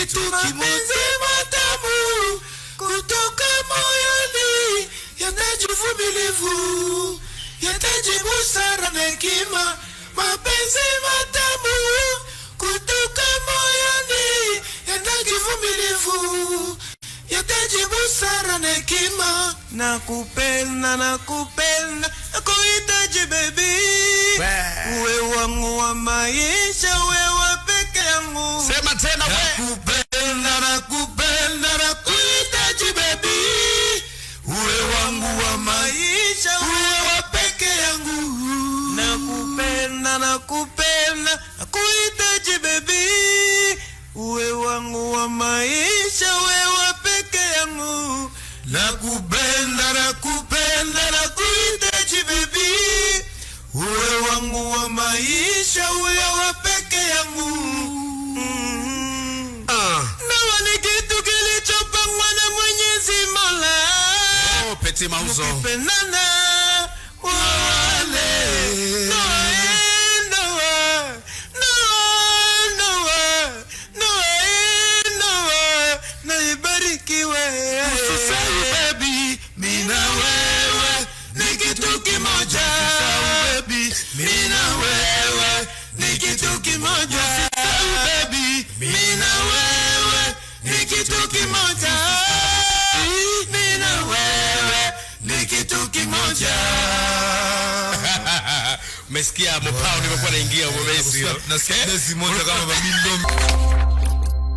kitu kimoja matamu kutoka moyoni, yahitaji uvumilivu, yahitaji busara na hekima. Mapenzi matamu kutoka moyoni, yahitaji uvumilivu, yahitaji busara na hekima. Nakupenda, nakupenda, nakuhitaji baby. Uwe wangu wa maisha, wewe peke yangu. Sema tena we. Nakupenda, nakupenda, nakuhitaji baby. Uwe wangu wa maisha, wewe peke yangu. Nakupenda, nakupenda, nakuhitaji baby. Uwe wangu wa maisha, wewe peke yangu. Nakupenda, nakupenda, nakuhitaji baby. Uwe wangu wa maisha, wewe peke yangu. Ndoa ni kitu kilichopangwa na Mwenyezi Mola. Oh, Petit Mauzo. Kupendana wale. Noa, na ibarikiwe. Usisahau baby, mimi na wewe ni kitu kimoja. Baby, mimi na wewe ni kitu kimoja. Baby, mimi na wewe ni kitu kimoja. Mimi na wewe ni kitu kimoja. Umesikia mpao nimekuwa naingia umemezi. Nasikia desi moja kama babindo.